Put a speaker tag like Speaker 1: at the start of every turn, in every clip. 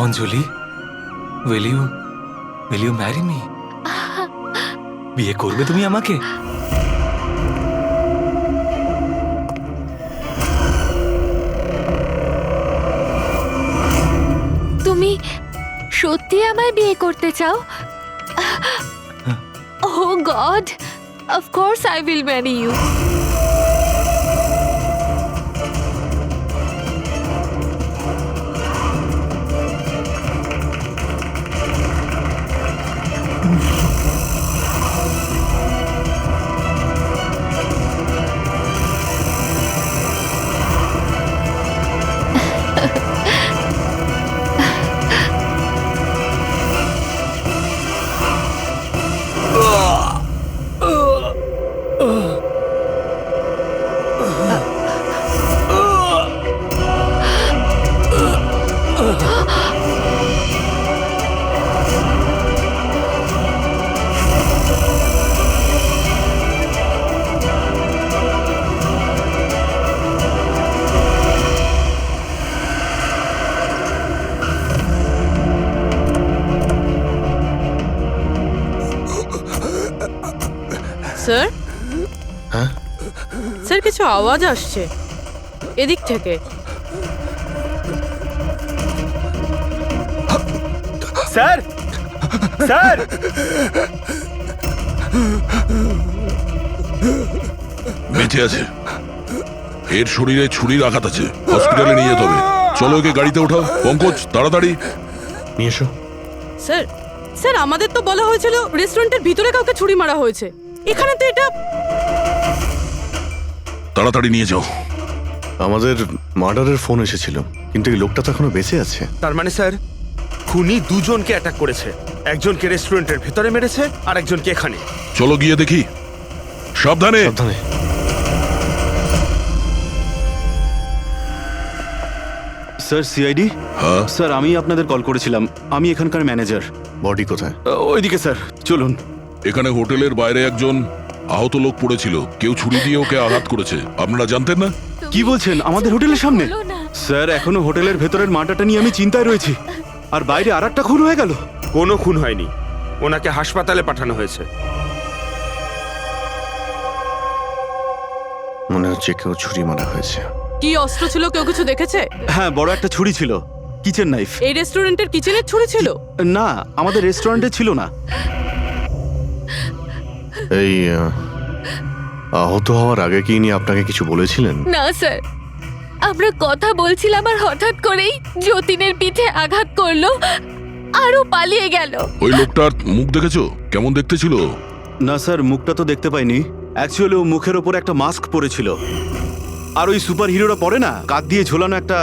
Speaker 1: Anjali, will you marry me? বিয়ে করবে তুমি আমাকে?
Speaker 2: তুমি সত্যি আমায় বিয়ে করতে চাও? Oh God, of course I will marry you.
Speaker 3: Sir,
Speaker 1: হ্যাঁ
Speaker 3: স্যার কিছু আওয়াজ আসছে এদিক থেকে।
Speaker 4: স্যার, স্যার,
Speaker 5: বেঁচে আছে। এর শরীরে ছুরির আঘাত আছে, হসপিটালে নিয়ে যেতে হবে। চলো ওকে গাড়িতে ওঠাও। পঙ্কজ, তাড়াতাড়ি
Speaker 1: নিয়ে এসো।
Speaker 3: স্যার, স্যার আমাদের তো বলা হয়েছিল রেস্টুরেন্টের ভিতরে কাউকে ছুরি মারা হয়েছে, এখানে তো এটা।
Speaker 5: তাড়াতাড়ি নিয়ে যাও।
Speaker 6: আমাদের মার্ডারের ফোন এসেছিল, কিন্তু এই লোকটা তো এখনো বেঁচে আছে।
Speaker 4: তার মানে স্যার খুনি দুজনকে অ্যাটাক করেছে, একজনকে রেস্টুরেন্টের ভেতরে মেরেছে আর একজনকে এখানে।
Speaker 5: চলো গিয়ে দেখি। সাবধানে।
Speaker 6: সাবধানে।
Speaker 7: Sir, CID.
Speaker 5: হ্যাঁ,
Speaker 7: স্যার, আমি আপনাদের কল করেছিলাম। আমি এখানকার ম্যানেজার।
Speaker 6: বডি কোথায়?
Speaker 7: ওইদিকে স্যার, চলুন।
Speaker 5: এখানে হোটেলের বাইরে একজন আহত লোক পড়েছিল, কেউ ছুরি দিয়ে ওকে আঘাত করেছে। আপনারা জানতেন না?
Speaker 7: কি বলছেন? আমাদের হোটেলের সামনে?
Speaker 2: বলো না।
Speaker 7: স্যার, এখনো হোটেলের ভেতরের মাটাটা নিয়ে আমি চিন্তায় রয়েছি। আর বাইরে আর একটা খুন হয়ে গেল।
Speaker 4: কোনো খুন হয়নি, ওনাকে হাসপাতালে পাঠানো হয়েছে।
Speaker 6: মনে হচ্ছে কেউ ছুরি মারা হয়েছে।
Speaker 3: কি অস্ত্র ছিল, কেউ কিছু দেখেছে?
Speaker 7: হ্যাঁ, বড় একটা ছুরি ছিল, কিচেন নাইফ।
Speaker 3: এই রেস্টুরেন্টের কিচেনের ছুরি ছিল?
Speaker 7: না, আমাদের রেস্টুরেন্টে ছিল না।
Speaker 6: এই আহত হওয়ার আগে কি ইনি আপনাকে কিছু বলেছিলেন?
Speaker 2: না স্যার, আমরা কথা বলছিলাম আর হঠাৎ করেই যতীনের পিঠে আঘাত করলো আরও পালিয়ে গেল।
Speaker 5: ওই লোকটার মুখ দেখেছো? কেমন দেখতে ছিল?
Speaker 7: না স্যার, মুখটা তো দেখতে পাইনি। অ্যাকচুয়ালি ও মুখের ওপর একটা মাস্ক পরেছিল। আর ওই সুপার হিরোরা পরে না, কাঁধ দিয়ে ঝোলানো একটা।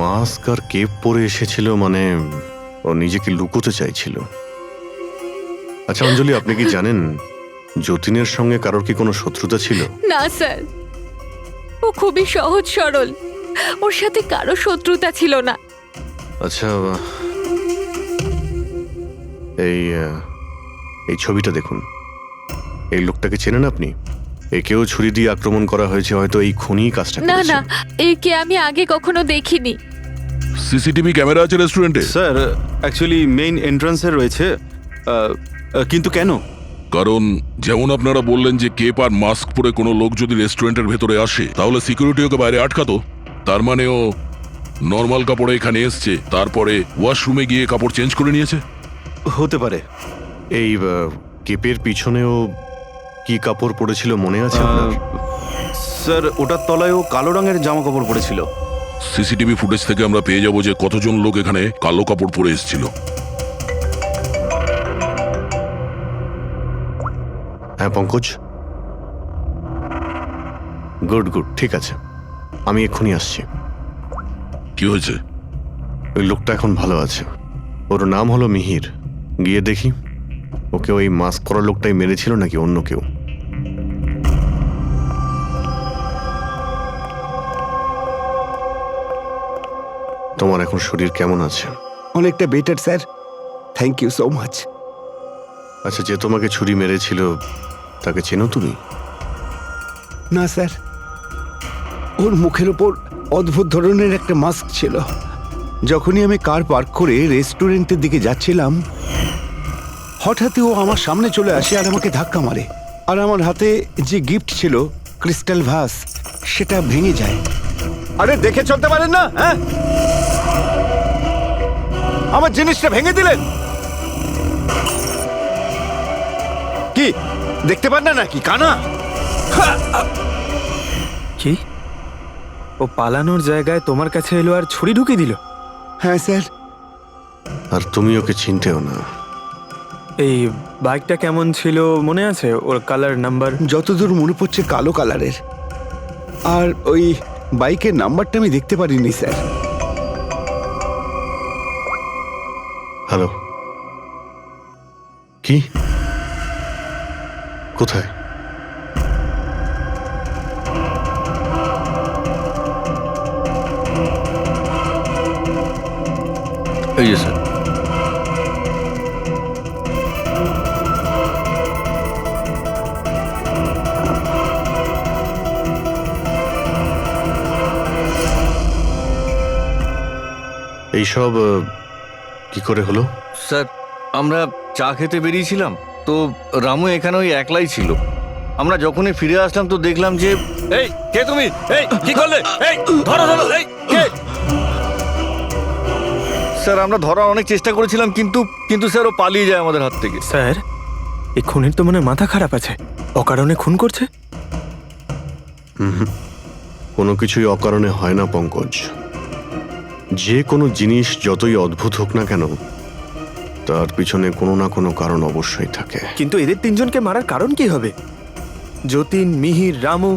Speaker 6: মাস্ক আর কেপ পরে এসেছিল, মানে ও নিজেকে লুকোতে চাইছিল। আচ্ছা অঞ্জলি, আপনি কি জানেন যতীনের সঙ্গে কারোর কি কোনো শত্রুতা ছিল?
Speaker 2: না স্যার, ও খুবই সহজ সরল, ওর সাথে কারো শত্রুতা ছিল না।
Speaker 6: আচ্ছা, এই ছবিটা দেখুন। এই লোকটাকে চেনেন আপনি? একেও ছুরি দিয়ে আক্রমণ করা হয়েছে, হয়তো এই খুনি কাজটা
Speaker 2: না
Speaker 6: করেছে।
Speaker 2: না, একে আমি আগে কখনো দেখিনি।
Speaker 5: সিসিটিভি ক্যামেরা আছে রেস্টুরেন্টে?
Speaker 7: স্যার, অ্যাকচুয়ালি মেইন এন্ট্রান্সে রয়েছে। কিন্তু কেন?
Speaker 5: কারণ যেমন আপনারা বললেন যে কেপ আর মাস্ক পরে কোনো লোক যদি রেস্টুরেন্টের ভেতরে আসে, তাহলে সিকিউরিটি ওকে বাইরে আটকাতো। তার মানে ও নর্মাল কাপড়ে এখানে এসছে, তারপরে ওয়াশরুমে গিয়ে কাপড় চেঞ্জ করে নিয়েছে।
Speaker 7: হতে পারে।
Speaker 6: এই কেপের পিছনেও কি কাপড় পরেছিল মনে আছে আপনার?
Speaker 7: স্যার, ওটার তলায় ও কালো রঙের জামা কাপড় পরেছিল।
Speaker 5: সিসিটিভি ফুটেজ থেকে আমরা পেয়ে যাবো যে কতজন লোক এখানে কালো কাপড় পরে এসেছিল।
Speaker 6: হ্যাঁ পঙ্কজ, গুড গুড, ঠিক আছে, আমি এক্ষুনি আসছি।
Speaker 5: কি হয়েছে?
Speaker 6: ওই লোকটা এখন ভালো আছে, ওর নাম হলো মিহির। গিয়ে দেখি ওকে ওই মাস্ক পরা লোকটাই মেরেছিল নাকি অন্য কেউ। তোমার এখন শরীর কেমন আছে?
Speaker 8: অনেকটা better sir, thank you so much.
Speaker 6: আচ্ছা, যে তোমাকে ছুরি মেরেছিল তাকে চেনো তুমি?
Speaker 8: না স্যার, ওর মুখের ওপর অদ্ভুত ধরনের একটা মাস্ক ছিল, যখনই আমি কার পার্ক করে রেস্টুরেন্টের দিকে যাচ্ছিলাম হঠাৎই ও আমার সামনে চলে আসে আর আমাকে ধাক্কা মারে আর আমার হাতে যে গিফট ছিল ক্রিস্টাল ভাস সেটা ভেঙে যায়।
Speaker 4: আরে দেখে চলতে পারেন না, হ্যাঁ? আমার জিনিসটা ভেঙে দিলেন। কি দেখতে পান না নাকি কানা?
Speaker 1: কি ও পালানোর জায়গায় তোমার কাছে এলো আর ছুরি ঢুকিয়ে দিল?
Speaker 8: হ্যাঁ স্যার।
Speaker 6: আর তুমি ওকে চিনতেও না।
Speaker 1: এই বাইকটা কেমন ছিল মনে আছে? ওর কালার, নাম্বার?
Speaker 8: যতদূর মনে পড়ছে কালো কালারের, আর ওই বাইকের নাম্বারটা আমি দেখতে পারিনি স্যার।
Speaker 6: হ্যালো, কি? কোথায়? এই যে স্যার। এইসব কি করে হলো?
Speaker 9: স্যার, আমরা চা খেতে বেরিয়েছিলাম তো রামু এখানে ওই একলাই ছিল। আমরা যখনই ফিরে আসলাম তো দেখলাম যে এই কে তুমি, এই কি করলে, এই ধরো ধরো, এই কে? স্যার আমরা ধরার অনেক চেষ্টা করেছিলাম কিন্তু স্যার ও পালিয়ে যায় আমাদের হাত থেকে।
Speaker 1: স্যার, এই খুনের তো মনে হয় মাথা খারাপ আছে, অকারণে খুন করছে।
Speaker 6: কোনো কিছুই অকারণে হয় না পঙ্কজ। যে কোনো জিনিস যতই অদ্ভুত হোক না কেন, তার পিছনে কোনো না কোনো কারণ অবশ্যই থাকে।
Speaker 1: কিন্তু এদের তিনজনকে মারার কারণ কি হবে? যতীন, মিহির, রামু,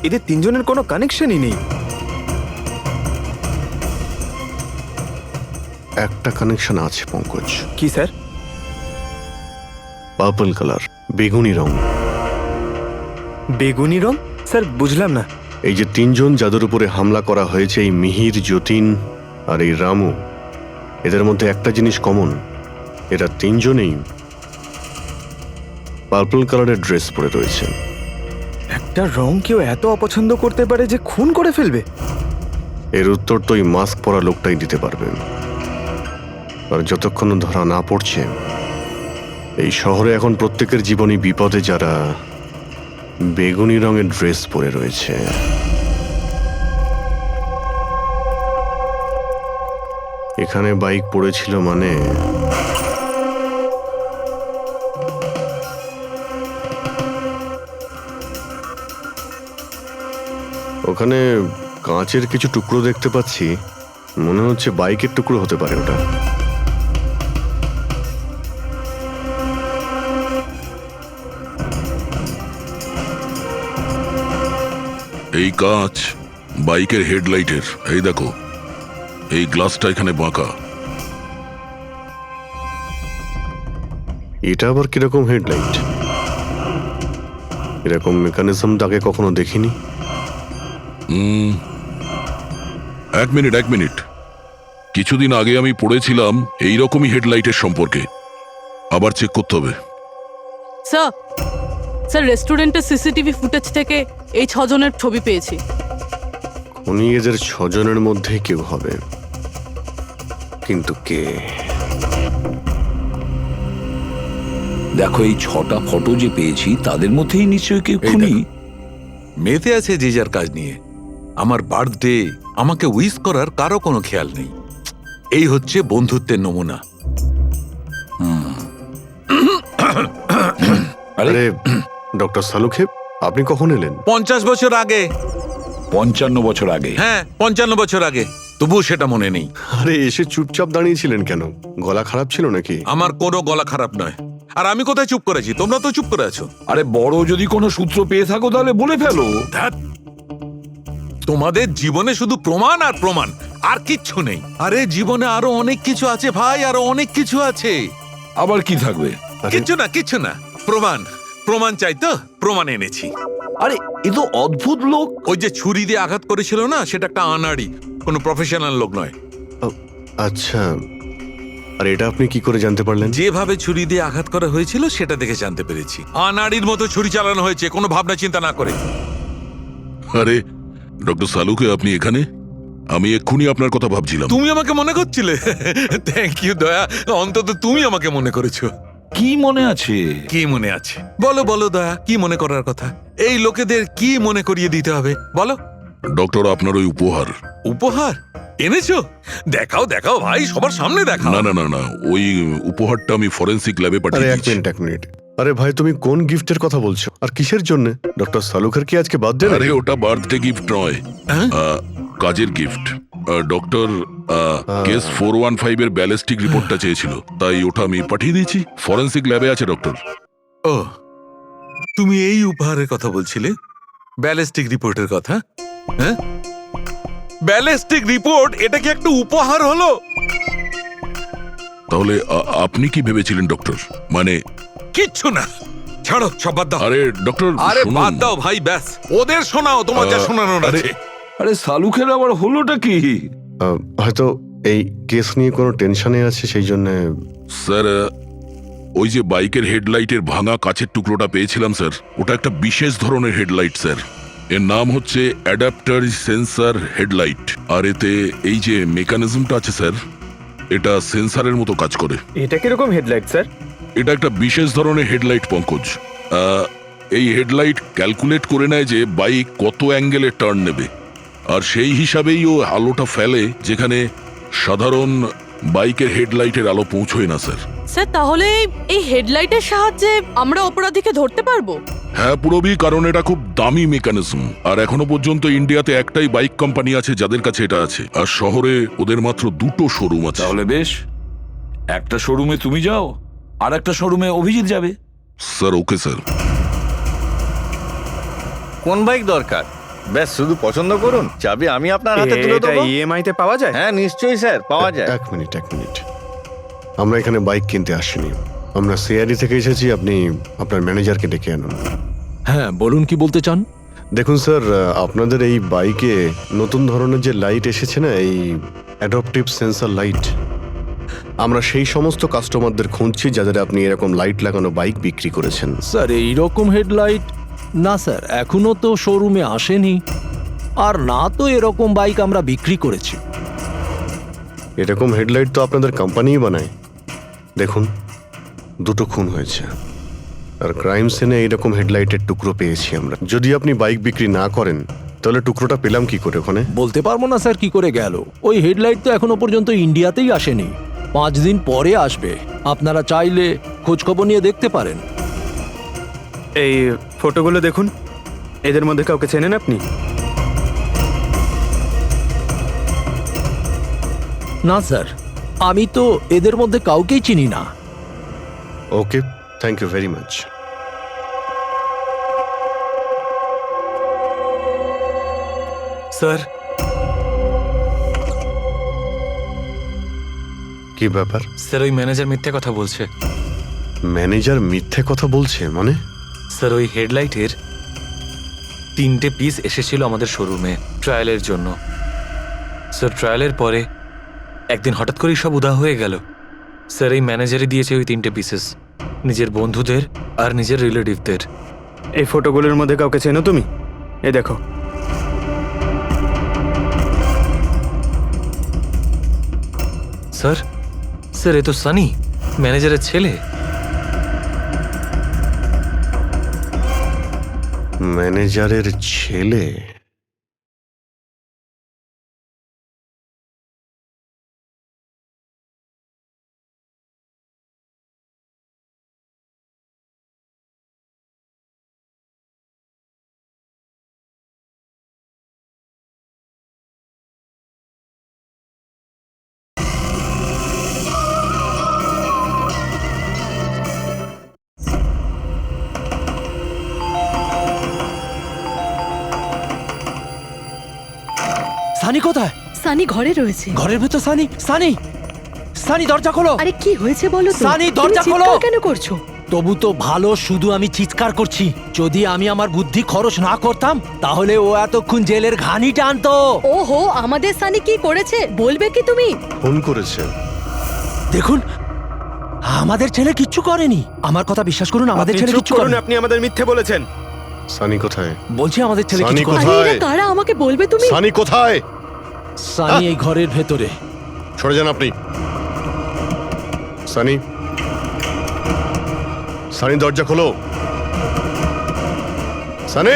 Speaker 1: এদের তিনজনের কোনো কানেকশনই নেই।
Speaker 6: একটা কানেকশন আছে পঙ্কজ।
Speaker 1: কি স্যার?
Speaker 6: পার্পল কালার, বেগুনি রং।
Speaker 1: বেগুনি রং? স্যার বুঝলাম না।
Speaker 6: এই যে তিনজন যাদের উপরে হামলা করা হয়েছে, এই মিহির, যতীন আর এই রামু, এদের মধ্যে একটা জিনিস কমন, এরা তিনজনেই পার্পল কালারের ড্রেস পরে রয়েছে।
Speaker 1: একটা রং কেউ এত অপছন্দ করতে পারে যে খুন করে ফেলবে?
Speaker 6: এর উত্তর তো এই মাস্ক পরা লোকটাই দিতে পারবে। আর যতক্ষণ ধরা না পড়ছে, এই শহরে এখন প্রত্যেকের জীবনই বিপদে যারা বেগুনি রঙের ড্রেস পরে রয়েছে। এখানে বাইক পড়েছিল মানে ওখানে কাঁচের কিছু টুকরো দেখতে পাচ্ছি, মনে হচ্ছে বাইকের টুকরো হতে পারে ওটা।
Speaker 5: এই কাঁচ বাইকের হেডলাইটের। এই দেখো, এই গ্লাসটা এখানে বাঁকা।
Speaker 6: এটা আবার কিরকম হেডলাইট? এরকম মেকানিজম তো আগে কখনো দেখিনি।
Speaker 5: এক মিনিট। কিছুদিন আগে আমি পড়েছিলাম এইরকমই হেডলাইটের সম্পর্কে। আবার চেক করতে হবে।
Speaker 3: স্যার রেস্টুরেন্টের সিসিটিভি ফুটেজ থেকে এই 6 জনের ছবি পেয়েছি।
Speaker 6: উনি এদের 6 জনের মধ্যে কেউ হবে, কিন্তু কে?
Speaker 10: দেখো, এই 6টা ফটো যে পেয়েছি তাদের মধ্যেই নিশ্চয়ই কেউ খুনি।
Speaker 11: মেতে আছে যে যার কাজ নিয়ে। আমার বার্থডে, আমাকে উইশ করার কারো কোনো খেয়াল নেই। এই হচ্ছে বন্ধুত্বের নমুনা।
Speaker 6: আরে ডক্টর সালুখেব, আপনি কখন এলেন?
Speaker 11: 50 বছর আগে।
Speaker 10: 55 বছর আগে।
Speaker 11: হ্যাঁ, 55 বছর আগে। তবুও সেটা মনে নেই।
Speaker 6: আরে এসে চুপচাপ দাঁড়িয়েছিলেন কেন? গলা খারাপ ছিল নাকি?
Speaker 11: আমার কোনো গলা খারাপ নয়। আর আমি কোথায় চুপ করেছি? তোমরা তো চুপ করে আছো।
Speaker 10: আরে বড় যদি কোনো সূত্র পেয়ে থাকো তাহলে বলে ফেলো।
Speaker 11: ধ্যাৎ, তোমাদের জীবনে শুধু প্রমাণ আর প্রমাণ, আর কিচ্ছু নেই। আরে জীবনে আরো অনেক কিছু আছে ভাই, আরো অনেক কিছু আছে।
Speaker 10: আবার কি থাকবে?
Speaker 11: কিচ্ছু না। প্রমাণ চাই তো, প্রমাণ এনেছি।
Speaker 10: আরে এ তো অদ্ভুত লোক।
Speaker 11: ওই যে ছুরি দিয়ে আঘাত করেছিল না, সেটা একটা আনাড়ি, কোনো প্রফেশনাল লোক নয়।
Speaker 6: আচ্ছা, আর এটা আপনি কি করে জানতে পারলেন?
Speaker 11: যেভাবে ছুরি দিয়ে আঘাত করা হয়েছিল সেটা দেখে জানতে পেরেছি। আনাড়ির মতো ছুরি চালানো হয়েছে, কোনো ভাবনা চিন্তা না করে।
Speaker 5: আরে ডক্টর সালুকে, আপনি এখানে? আমি এক্ষুনি আপনার কথা ভাবছিলাম।
Speaker 11: তুমি আমাকে মনে করছিলে? থ্যাংক ইউ দয়া, অন্তত তুমি আমাকে মনে করেছো।
Speaker 10: কি মনে আছে?
Speaker 11: কি মনে আছে? বলো বলো দয়া, কি মনে করার কথা? এই লোকেদের কি মনে করিয়ে দিতে হবে বলো।
Speaker 5: ডক্টর, আপনার ওই উপহার।
Speaker 11: উপহার এনেছো? দেখাও দেখাও ভাই, সবার সামনে দেখাও।
Speaker 5: না না না না, ওই উপহারটা আমি ফরেন্সিক ল্যাবে
Speaker 6: আরে
Speaker 5: পাঠিয়ে
Speaker 6: এক
Speaker 5: দিয়েছি।
Speaker 6: মিনিট এক মিনিট, আরে ভাই তুমি কোন গিফটের কথা বলছো আর কিসের জন্য? ডক্টর সালুখার কি আজকে বার্থডে?
Speaker 5: আরে ওটা বার্থডে গিফট নয়,
Speaker 11: হ্যাঁ?
Speaker 5: কাজের গিফট। ডক্টর কেস 415 এর ব্যালিস্টিক রিপোর্টটা চেয়েছিল, তাই ওটা আমি পাঠিয়ে দিয়েছি। ফরেন্সিক ল্যাবে আছে ডক্টর।
Speaker 11: ও, তুমি এই উপহারের কথা বলছিলে? ব্যালিস্টিক রিপোর্টের কথা? হ্যাঁ, ব্যালিস্টিক রিপোর্ট, এটা কি একটা উপহার হলো?
Speaker 5: তাহলে আপনি কি ভেবেছিলেন ডক্টর? মানে
Speaker 11: কিচ্ছু না, ছাড়ো সব বাদ দাও।
Speaker 5: আরে ডক্টর,
Speaker 11: আরে
Speaker 5: শুনুন।
Speaker 11: বাদ দাও ভাই, ব্যাস ওদের শোনাও তোমার যা শোনানোর
Speaker 5: আরে,
Speaker 11: আছে।
Speaker 10: আরে সালুখের আবার হলোটা কি?
Speaker 6: হয়তো এই কেস নিয়ে কোনো টেনশনে আছে সেই জন্য।
Speaker 5: স্যার, ওই যে বাইকের হেডলাইটের ভাঙা কাচের টুকরোটা পেয়েছিলাম স্যার, ওটা একটা বিশেষ ধরনের হেডলাইট স্যার। এর নাম হচ্ছে অ্যাডাপ্টার সেন্সর হেডলাইট। আর এতে এই যে মেকানিজমটা আছে স্যার, এটা সেন্সরের মতো কাজ করে।
Speaker 1: এটা কিরকম হেডলাইট স্যার?
Speaker 5: এটা একটা বিশেষ ধরনের হেডলাইট পঙ্কজ। এই হেডলাইট ক্যালকুলেট করে নেয় যে বাইক কত অ্যাঙ্গেলে টার্ন নেবে, আর সেই হিসাবেই ও আলোটা ফেলে যেখানে সাধারণ বাইকের হেডলাইটের আলো পৌঁছয় না স্যার।
Speaker 3: স্যার তাহলে এই হেডলাইটের সাহায্যে আমরা অপরাধীকে ধরতে পারবো?
Speaker 5: হ্যাঁ পুরোবি, কারণ এটা খুব দামি মেকানিজম। আর এখনো পর্যন্ত ইন্ডিয়াতে একটাই বাইক কোম্পানি আছে যাদের কাছে এটা আছে, আর শহরে ওদের মাত্র 2টো শোরুম আছে।
Speaker 10: তাহলে বেশ, একটা শোরুমে তুমি যাও আর একটা শোরুমে অভিজিৎ যাবে।
Speaker 5: Sir okay sir.
Speaker 9: কোন বাইক দরকার? ব্যাস শুধু পছন্দ করুন, চাবি আমি আপনার হাতে তুলে
Speaker 1: এটা
Speaker 9: দেবো।
Speaker 1: ইএমআই তে পাওয়া যায়?
Speaker 9: হ্যাঁ নিশ্চয়ই স্যার, পাওয়া যায়।
Speaker 6: এক মিনিট এক মিনিট, আমরা এখানে বাইক কিনতে আসিনি, আমরা সিআইডি থেকে এসেছি। আপনি আপনার ম্যানেজারকে ডেকে আনুন।
Speaker 12: হ্যাঁ বলুন, কি বলতে চান?
Speaker 6: দেখুন স্যার, আপনাদের এই বাইকে নতুন ধরনের যে লাইট এসেছে না, এই অ্যাডাপটিভ সেন্সর লাইট, আমরা সেই সমস্ত কাস্টমারদের খুঁজছি যাদের আপনি এরকম লাইট লাগানো বাইক বিক্রি করেছেন।
Speaker 12: স্যার এইরকম হেডলাইট না স্যার, এখনো তো শোরুমে আসেনি, আর না তো এরকম বাইক আমরা বিক্রি করেছি।
Speaker 6: এরকম হেডলাইট তো আপনাদের কোম্পানিই বানায়। দেখুন, 2টো খুন হয়েছে, আর ক্রাইম সিনে এইরকম হেডলাইটের টুকরো পেয়েছি আমরা। যদি আপনি বাইক বিক্রি না করেন তাহলে টুকরোটা পেলাম কি করে ওখানে?
Speaker 12: বলতে পারবো না স্যার কি করে গেল। ওই হেডলাইট তো এখনো পর্যন্ত ইন্ডিয়াতেই আসেনি, 5 দিন পরে আসবে। আপনারা চাইলে খোঁজ খবর নিয়ে দেখতে পারেন।
Speaker 1: এই ফটোগুলো দেখুন, এদের মধ্যে কাউকে চেনেন আপনি?
Speaker 12: না স্যার, আমি তো এদের মধ্যে কাউকেই চিনি না।
Speaker 6: Okay, thank you very much.
Speaker 13: Sir,
Speaker 6: কি ব্যাপার?
Speaker 13: স্যার ওই ম্যানেজার মিথ্যে কথা বলছে।
Speaker 6: ম্যানেজার মিথ্যে কথা বলছে মানে?
Speaker 13: স্যার ওই হেডলাইটের 3টে পিস এসেছিল আমাদের শোরুমে ট্রায়ালের জন্য। স্যার ট্রায়ালের পরে একদিন হঠাৎ করেই সব উধাও হয়ে গেল। স্যার এই ম্যানেজারই দিয়েছে ওই 3টে পিসেস, নিজের বন্ধুদের আর নিজের রিলেটিভদের।
Speaker 1: এই ফটোগুলোর মধ্যে কাউকে চেনো তুমি? এই দেখো।
Speaker 13: স্যার, স্যার এ তো সানি, ম্যানেজারের ছেলে।
Speaker 6: ম্যানেজারের ছেলে?
Speaker 12: সানি কোথায়?
Speaker 3: সানি ঘরে রয়েছে।
Speaker 12: ঘরের ভেতর সানি? সানি, সানি দরজা খোলো।
Speaker 3: আরে কি হয়েছে বলো তো?
Speaker 12: সানি দরজা খোলো।
Speaker 3: কেন করছো?
Speaker 12: তবু তো ভালো, শুধু আমি চিৎকার করছি। যদি আমি আমার বুদ্ধি খরচ না করতাম তাহলে ও এতক্ষণ জেলের ঘানি টানতো।
Speaker 3: ওহো, আমাদের সানি কি করেছে বলবে কি তুমি?
Speaker 6: ফোন করেছে।
Speaker 12: দেখুন, আমাদের ছেলে কিচ্ছু করেনি। আমার কথা বিশ্বাস করুন, আমাদের ছেলে কিচ্ছু করেনি।
Speaker 1: আপনি আমাদের মিথ্যে বলেছেন।
Speaker 6: সানি কোথায়?
Speaker 12: বলছি আমাদের ছেলে
Speaker 6: সানি
Speaker 12: কিচ্ছু করেনি।
Speaker 6: কোথায়?
Speaker 3: কারা আমাকে বলবে তুমি?
Speaker 6: সানি কোথায়?
Speaker 12: সানি এই ঘরের ভেতরে।
Speaker 6: সরে যান আপনি। সানি, সানি দরজা খোলো। সানি,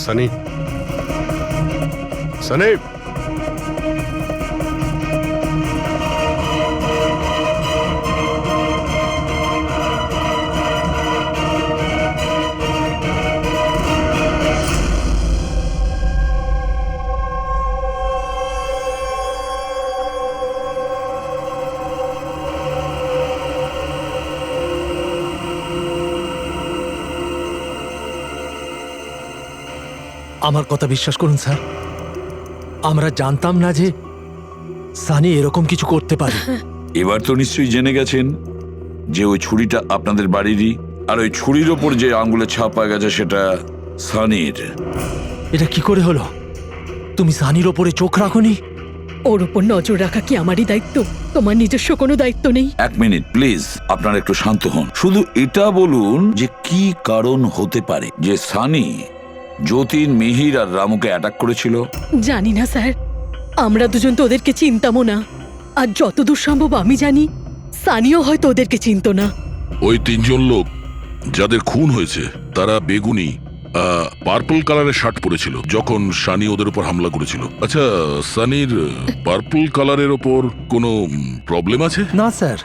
Speaker 6: সানি, সানি।
Speaker 12: আমার কথা বিশ্বাস করুন স্যার, আমরা জানতাম না যে সানি এরকম কিছু করতে পারে।
Speaker 10: এবার তো নিশ্চয়ই জেনে গেছেন যে ওই ছুরিটা আপনাদের বাড়িরই, আর ওই ছুরির ওপর যে আঙ্গুলের ছাপ পাওয়া গেছে সেটা সানির।
Speaker 12: এটা কি করে হলো? তুমি সানির ওপরে চোখ রাখোনি?
Speaker 3: ওর উপর নজর রাখা কি আমারই দায়িত্ব? তোমার নিজস্ব কোনো দায়িত্ব নেই?
Speaker 10: এক মিনিট প্লিজ, আপনারা একটু শান্ত হন। শুধু এটা বলুন যে কি কারণ হতে পারে যে সানি যতীন, মিহির আর রামুকে অ্যাটাক করেছিল।
Speaker 3: জানি না স্যার, আমরা দুজন তো ওদেরকে চিনতামও না। আর যতদূর সম্ভব আমি জানি সানিও হয়তো ওদেরকে চিনতো না।
Speaker 5: ওই তিনজন লোক যাদের খুন হয়েছে তারা বেগুনি পার্পল কালারের শার্ট পরেছিল যখন সানি ওদের উপর হামলা করেছিল। আচ্ছা, সানির পার্পল কালারের ওপর কোনো প্রবলেম আছে?
Speaker 12: না স্যার,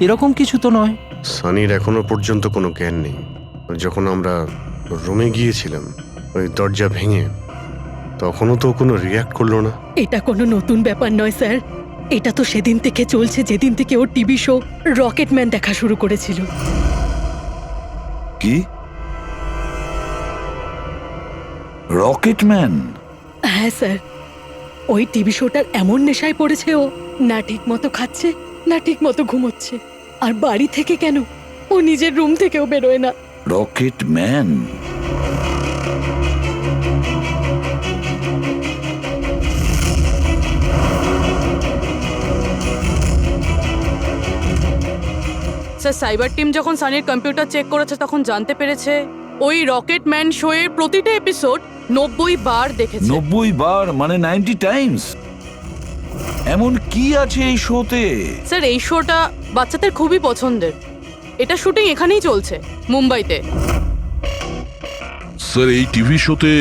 Speaker 12: এরকম কিছু তো নয়।
Speaker 6: সানির এখনো পর্যন্ত কোনো জ্ঞান নেই। যখন আমরা রুমে গিয়েছিলাম ওই দরজা ভেঙে, তখনও তো কোনো রিয়াক্ট করলো না।
Speaker 3: এটা কোনো নতুন ব্যাপার নয় স্যার, এটা তো সেদিন থেকে চলছে যেদিন থেকে ওর টিভি শো রকেটম্যান দেখা শুরু করেছিল।
Speaker 10: কি? রকেটম্যান?
Speaker 3: হ্যাঁ স্যার, ওই টিভি শোটার এমন নেশায় পড়েছে ও, না ঠিক মতো খাচ্ছে না ঠিক মতো ঘুমোচ্ছে। আর বাড়ি থেকে কেন, ও নিজের রুম থেকেও বেরোয় না।
Speaker 10: রকেটম্যান?
Speaker 3: স্যার, সাইবার টিম যখন সানির কম্পিউটার চেক করেছে তখন জানতে পেরেছে ওই রকেটম্যান শো এর প্রতিটা এপিসোড 90 বার দেখেছে।
Speaker 10: 90 বার মানে 90 টাইমস? এমন কি আছে এই শোতে?
Speaker 3: স্যার, এই শোটা বাচ্চাদের খুবই পছন্দের। এটা শুটিং এখানেই চলছে, মুম্বাইতে।
Speaker 5: স্যার, এই টিভি শোতে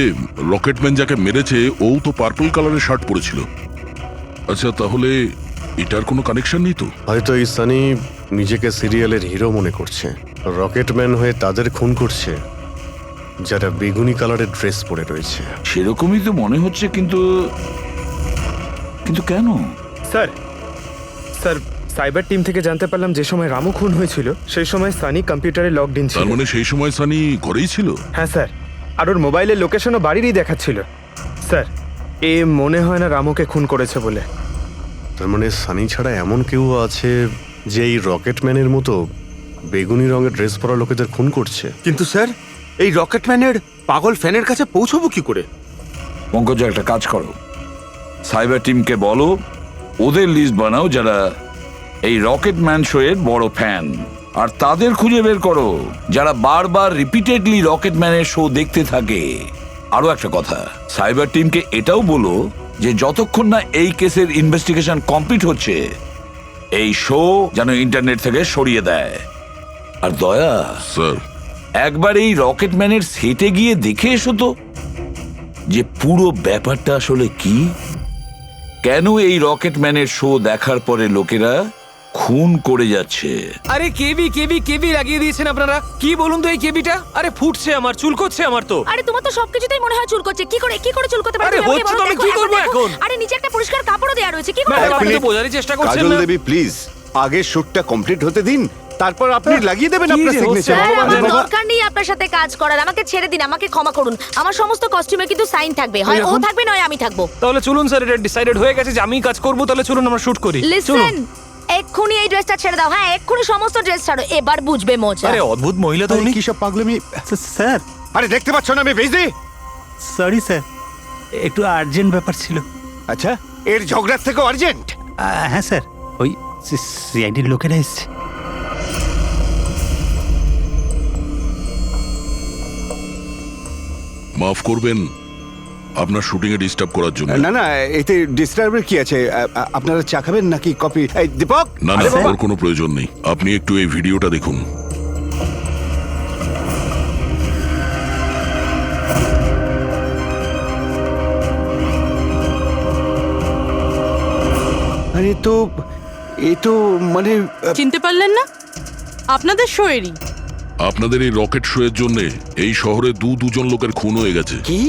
Speaker 5: রকেটম্যান যাকে মেরেছে ও তো পার্পল কালারের শার্ট পরেছিল। আচ্ছা, তাহলে এটার কোনো কানেকশন নেই তো?
Speaker 6: হয়তো এই সানি নিজেকে সিরিয়ালের হিরো মনে করছে, রকেটম্যান হয়ে তাদের খুন করছে যারা বেগুনি কালারের ড্রেস পরে রয়েছে।
Speaker 10: সেরকমই তো মনে হচ্ছে, কিন্তু কিন্তু কেন?
Speaker 1: স্যার, সাইবার টিম থেকে জানতে পারলাম যে সময় রামু খুন হয়েছিল সেই সময় সানি কম্পিউটারে লগড ইন ছিল।
Speaker 5: তার মানে সেই সময় সানি ঘরেই ছিল?
Speaker 1: হ্যাঁ স্যার, আর ওর মোবাইলের লোকেশনও বাড়িরই দেখাচ্ছিল। স্যার, এ মনে হয় না রামুকে খুন করেছে বলে।
Speaker 6: তার মানে সানি ছাড়া এমন কেউ আছে যে এই রকেটম্যানের মতো বেগুনি রঙের ড্রেস পরা লোকেদের খুন করছে।
Speaker 4: কিন্তু স্যার, এই রকেটম্যানের পাগল ফ্যানের কাছে পৌঁছবো কি করে?
Speaker 10: পঙ্কজ, একটা কাজ করো, সাইবার টিমকে বলো ওদের লিস্ট বানাও যারা এই রকেটম্যান শো এর বড় ফ্যান, আর তাদের খুঁজে বের করো যারা বারবার রিপিটেডলি রকেটম্যানের শো দেখতে থাকে। আরো একটা কথা, সাইবার টিমকে এটাও বলো যে যতক্ষণ না এই কেসের ইনভেস্টিগেশন কমপ্লিট হচ্ছে এই শো যেন ইন্টারনেট থেকে সরিয়ে দেয়। আর দয়া
Speaker 5: স্যার,
Speaker 10: একবার এই রকেটম্যানের সেটে গিয়ে দেখে এসো তো যে পুরো ব্যাপারটা আসলে কি, কেন এই রকেটম্যানের শো দেখার পরে লোকেরা খুন করে যাচ্ছে।
Speaker 13: আরে কেবি কেবি কেবি লাগিয়ে দিয়েছেন আপনারা। কি বলুন তো এই কেবিটা? আরে ফুটছে আমার, চুলকোচ্ছে আমার তো।
Speaker 2: আরে তোমার তো সবকিছুতেই মনে হয় চুলকোচ্ছে। কি করে চুলকোতে পারে?
Speaker 13: আরে হচ্ছে তো, আমি কি করব এখন?
Speaker 2: আরে নিচে একটা পরিষ্কার কাপড়ও দেয়া রয়েছে, কি করে?
Speaker 13: আপনি তো বোঝারই চেষ্টা করছেন
Speaker 8: কাজল
Speaker 13: না।
Speaker 8: দেবী প্লিজ, আগে শুটটা কমপ্লিট হতে দিন, তারপর আপনি লাগিয়ে দেবেন আপনার
Speaker 13: কি যে হচ্ছে?
Speaker 8: সিগনেচার।
Speaker 2: আমার দরকার নেই আপনার সাথে কাজ করার। আমাকে ছেড়ে দিন, আমাকে ক্ষমা করুন। আমার সমস্ত কস্টিউমে কিন্তু সাইন থাকবে, হয় ও থাকবে নয় আমি থাকবো।
Speaker 13: তাহলে চলুন স্যার, এটা ডিসাইডেড হয়ে গেছে যে আমিই কাজ করব। তাহলে চলুন আমরা শুট করি।
Speaker 2: লিসেন, এক্ষুনি এই ড্রেসটা ছেড়ে দাও। হ্যাঁ, এক্ষুনি সমস্ত ড্রেস ছাড়ো, এবার বুঝবে মজা।
Speaker 13: আরে অদ্ভুত মহিলা তো উনি।
Speaker 8: কি সব পাগলামি
Speaker 12: স্যার,
Speaker 8: আরে দেখতে পাচ্ছ না আমি বিজি?
Speaker 12: সরি স্যার, একটু আর্জেন্ট ব্যাপার ছিল।
Speaker 8: আচ্ছা, এর ঝগড়ার থেকেও আর্জেন্ট?
Speaker 12: হ্যাঁ স্যার, ওই সিআইডির লোকেরা এসছে।
Speaker 5: মাফ করবেন আপনার শুটিং এ ডিস্টার্ব করার জন্য।
Speaker 8: না না, এতে ডিস্টার্বের কি আছে? আপনারা চা খাবেন নাকি কফি? এই দীপক,
Speaker 5: না না,
Speaker 8: আরে বাবা।
Speaker 5: ওর কোনো প্রয়োজন নেই। আপনি একটু এই ভিডিওটা দেখুন।
Speaker 8: আরে তো এ তো মানে
Speaker 3: চিনতে পারলেন না? আপনাদের শোয়েরই।
Speaker 5: আপনাদের এই রকেট শো এর জন্য এই শহরে দুজন লোকের খুন হয়ে গেছে।
Speaker 8: কি?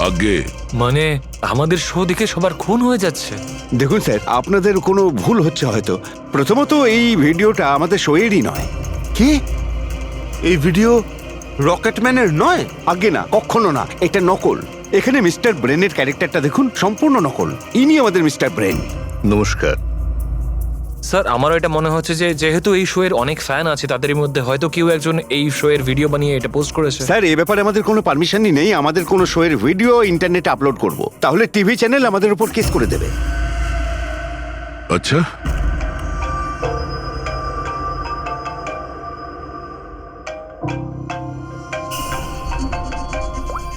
Speaker 5: আগে
Speaker 13: মানে আমাদের শো দেখে সবার খুন হয়ে যাচ্ছে।
Speaker 8: দেখুন স্যার, আপনাদের কোনো ভুল হচ্ছে হয়তো। প্রথমত এই ভিডিওটা আমাদের শোয়েরই নয়।
Speaker 4: কি এই ভিডিও রকেটম্যানের নয়?
Speaker 8: আগে না, কখনো না, এটা নকল। এখানে মিস্টার ব্রেনের ক্যারেক্টারটা দেখুন, সম্পূর্ণ নকল। ইনি আমাদের মিস্টার ব্রেন।
Speaker 6: নমস্কার।
Speaker 13: স্যার আমারও এটা মনে হচ্ছে যে যেহেতু এই শো এর অনেক ফ্যান আছে, তাদের মধ্যে হয়তো কেউ একজন এই শো এর ভিডিও বানিয়ে এটা পোস্ট করেছে।
Speaker 8: স্যার, এ ব্যাপারে আমাদের কোনো পারমিশনই নেই। আমাদের কোনো শোয়ের ভিডিও ইন্টারনেটে আপলোড করব, তাহলে টিভি চ্যানেল আমাদের উপর কেস করে দেবে।
Speaker 5: আচ্ছা,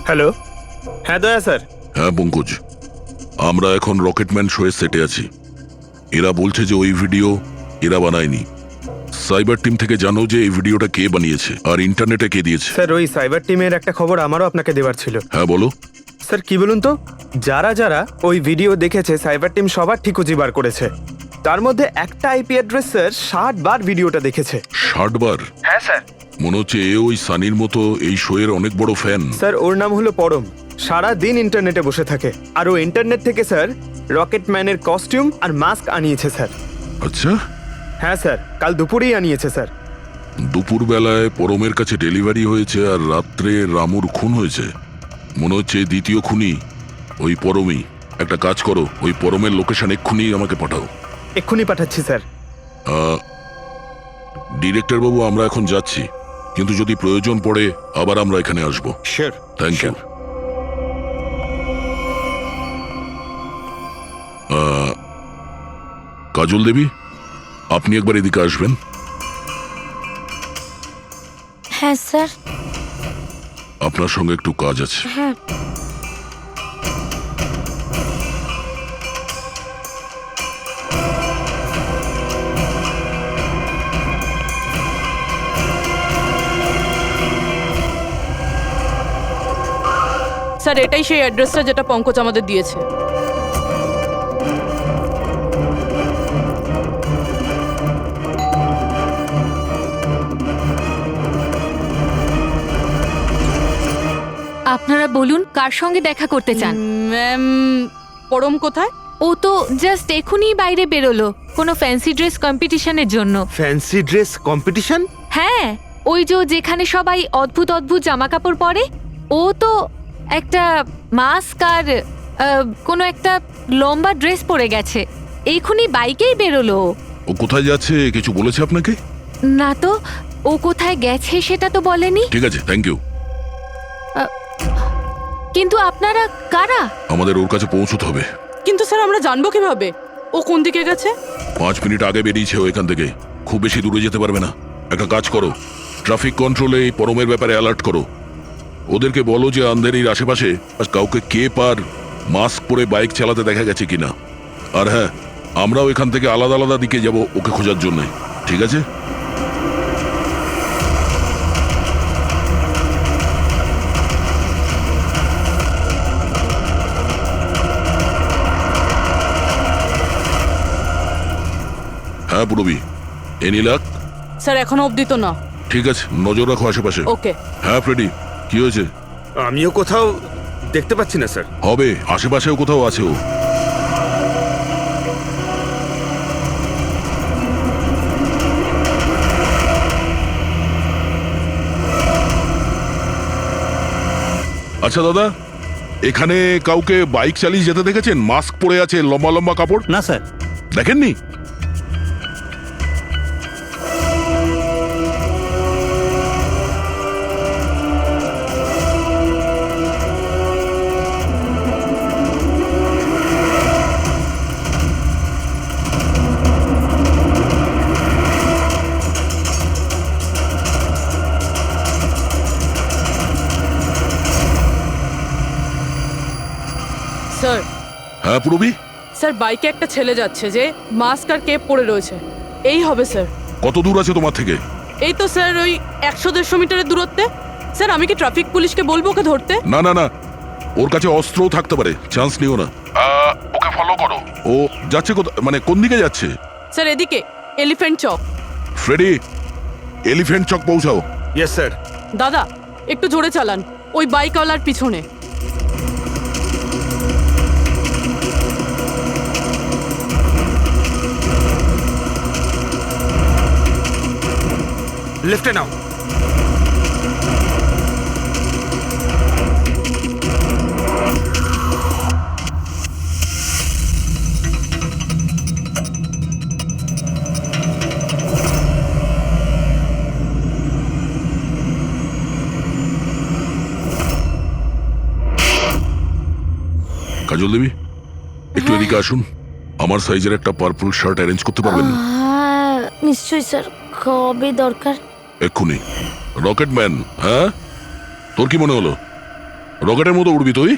Speaker 1: হ্যালো, হ্যাঁ দয়া স্যার।
Speaker 5: হ্যাঁ পঙ্কজ, আমরা এখন রকেটম্যান শো এর সেটে আছি। এরা বলছে যে ওই ভিডিও এরা বানায়নি। সাইবার টিম থেকে জানো যে এই ভিডিওটা কে বানিয়েছে আর ইন্টারনেটে কে দিয়েছে?
Speaker 1: স্যার, ওই সাইবার টিমের একটা খবর আমারও আপনাকে দেওয়ার ছিল।
Speaker 5: হ্যাঁ বলো।
Speaker 1: স্যার কি বলুন তো, যারা যারা ওই ভিডিও দেখেছে সাইবার টিম সবার ঠিকুজি বার করেছে। তার মধ্যে একটা আইপি অ্যাড্রেস স্যার 60 বার ভিডিওটা দেখেছে।
Speaker 5: 60 বার?
Speaker 1: হ্যাঁ স্যার।
Speaker 5: মনে হচ্ছে এ ওই সানির মতো এই শো এর অনেক বড় ফ্যান।
Speaker 1: স্যার ওর নাম হলো পরম। সারা দিন ইন্টারনেটে বসে থাকে আর ও ইন্টারনেট থেকে স্যার রকেটম্যানের কস্টিউম আর মাস্ক আনিয়েছে স্যার।
Speaker 5: আচ্ছা।
Speaker 1: হ্যাঁ স্যার, কাল দুপুরেই আনিয়েছে স্যার।
Speaker 5: দুপুর বেলায় পরমের কাছে ডেলিভারি হয়েছে আর রাত্রে রামুর খুন হয়েছে। মনে হচ্ছে দ্বিতীয় খুনি ওই পরমই। একটা কাজ করো, ওই পরমের লোকেশন এক্ষুনি আমাকে পাঠাও।
Speaker 1: এক্ষুনি পাঠাচ্ছি স্যার।
Speaker 5: ডিরেক্টর বাবু, আমরা এখন যাচ্ছি, কিন্তু যদি প্রয়োজন পড়ে আবার আমরা এখানে আসবো।
Speaker 8: Sure.
Speaker 5: Thank you. Kajal Devi, আপনি একবার এদিকে আসবেন।
Speaker 2: হ্যাঁ স্যার।
Speaker 5: আপনার সঙ্গে একটু কাজ আছে।
Speaker 2: হ্যাঁ।
Speaker 3: স্যার, এটাই সেই অ্যাড্রেসটা যেটা পঙ্কজ আমাদের দিয়েছে।
Speaker 2: আপনারা বলুন কার সঙ্গে দেখা করতে চান?
Speaker 3: ম্যাম, পরম কোথায়?
Speaker 2: ও তো জাস্ট এখনই বাইরে বেরোলো কোনো ফ্যান্সি ড্রেস কম্পিটিশনের জন্য।
Speaker 4: Fancy dress competition?
Speaker 2: হ্যাঁ, ওই যেখানে সবাই অদ্ভুত অদ্ভুত জামা কাপড় পরে, ও তো একটা মাস্ক আর কোনো একটা লম্বা ড্রেস পরে গেছে। এখনই বাইকেই বেরোলো।
Speaker 5: ও কোথায় যাচ্ছে কিছু বলেছে আপনাকে?
Speaker 2: না তো, ও কোথায় গেছে সেটা তো বলেনি।
Speaker 5: ঠিক আছে, থ্যাংক ইউ।
Speaker 2: কিন্তু আপনারা কারা?
Speaker 5: আমাদের ওর কাছে পৌঁছতে হবে।
Speaker 3: কিন্তু স্যার, আমরা জানবো কিভাবে ও কোন দিকে গেছে?
Speaker 5: 5 মিনিট আগে বেরিয়েছে ও এখান থেকে। খুব বেশি দূরে যেতে পারবে না। একটা কাজ করো, ট্রাফিক কন্ট্রোলে এই পরমের ব্যাপারে অ্যালার্ট করো। ওদেরকে বলো যে আন্ধেরির আশেপাশে কাউকে কেপ আর মাস্ক পরে বাইক চালাতে দেখা গেছে কিনা। আর হ্যাঁ, আমরাও এখান থেকে আলাদা আলাদা দিকে যাব ওকে খোঁজার জন্য। ঠিক আছে? হ্যাঁ পুরবি, এনিলাক।
Speaker 3: স্যার, এখনো অবধি তো না।
Speaker 5: ঠিক আছে, নজর রাখো আশেপাশে।
Speaker 3: ওকে।
Speaker 5: হ্যাঁ ফ্রেডি, কি হয়েছে?
Speaker 4: আমিও কোথাও দেখতে পাচ্ছি না স্যার।
Speaker 5: হবে, আশেপাশেও কোথাও আছে ও। আচ্ছা দাদা, এখানে কাউকে বাইক চালিয়ে যেতে দেখেছেন? মাস্ক পরে আছে, লম্বা লম্বা কাপড়?
Speaker 9: না স্যার।
Speaker 5: দেখেননি? হ্যাঁ পুরবি,
Speaker 3: স্যার বাইকে একটা ছেলে যাচ্ছে যে মাস্ক আর কেপ পরে রয়েছে। এই হবে স্যার।
Speaker 5: কত দূর আছে তোমার থেকে?
Speaker 3: এই তো স্যার ওই 100-150 মিটারের দূরত্বে। স্যার আমি কি ট্রাফিক পুলিশকে বলবো ওকে ধরতে?
Speaker 5: না না না, ওর কাছে অস্ত্রও থাকতে পারে, চান্স নিও না। ওকে ফলো করো। ও যাচ্ছে মানে কোন দিকে যাচ্ছে?
Speaker 3: স্যার এদিকে Elephant Chowk.
Speaker 5: Freddie, Elephant Chowk পৌঁছাও।
Speaker 4: Yes sir.
Speaker 3: দাদা একটু জোরে চালান, ওই বাইকওয়ালার পিছনে।
Speaker 4: লেফটে নাও।
Speaker 5: কাজল দেবী, একটু এদিকে আসুন। আমার সাইজের একটা পার্পল শার্ট অ্যারেঞ্জ করতে পারবেন?
Speaker 14: হ্যাঁ নিশ্চয়ই স্যার, কবে দরকার?
Speaker 5: এক্ষুনি। রকেটম্যান, হ্যাঁ তোর কি মনে হলো রকেটের মতো উড়বি তুই?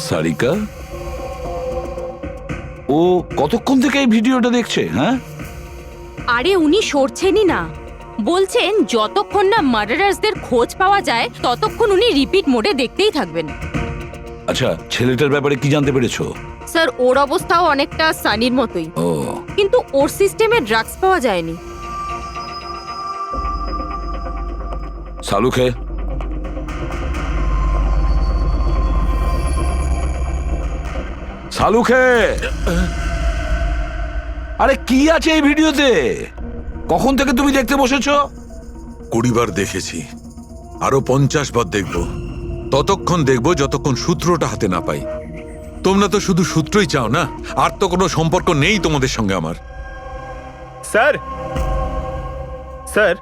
Speaker 10: সারিকা, ও কতক্ষণ থেকে এই ভিডিওটা দেখছে? হ্যাঁ,
Speaker 2: আরে উনি সরছেনই না, বলছেন যতক্ষণ না মার্ডারার্সদের খোঁজ পাওয়া যায় ততক্ষণ উনি রিপিট মোডে দেখতেই থাকবেন।
Speaker 10: আচ্ছা, ছেলেটার ব্যাপারে কি জানতে পেরেছো?
Speaker 2: স্যার ওর অবস্থাও অনেকটা সানির মতোই,
Speaker 10: ও,
Speaker 2: কিন্তু ওর সিস্টেমে ড্রাগস পাওয়া যায়নি।
Speaker 10: সালুখে, সালুখে, আরে কি আছে এই ভিডিওতে? কখন থেকে তুমি দেখতে বসেছো?
Speaker 11: 20 বার দেখেছি, আরো 50 বার দেখব। ততক্ষণ দেখব যতক্ষণ সূত্রটা হাতে না পাই। তোমরা তো শুধু সূত্রই চাও না, আর তো কোনো সম্পর্ক নেই তোমাদের সঙ্গে আমার।
Speaker 1: স্যার, স্যার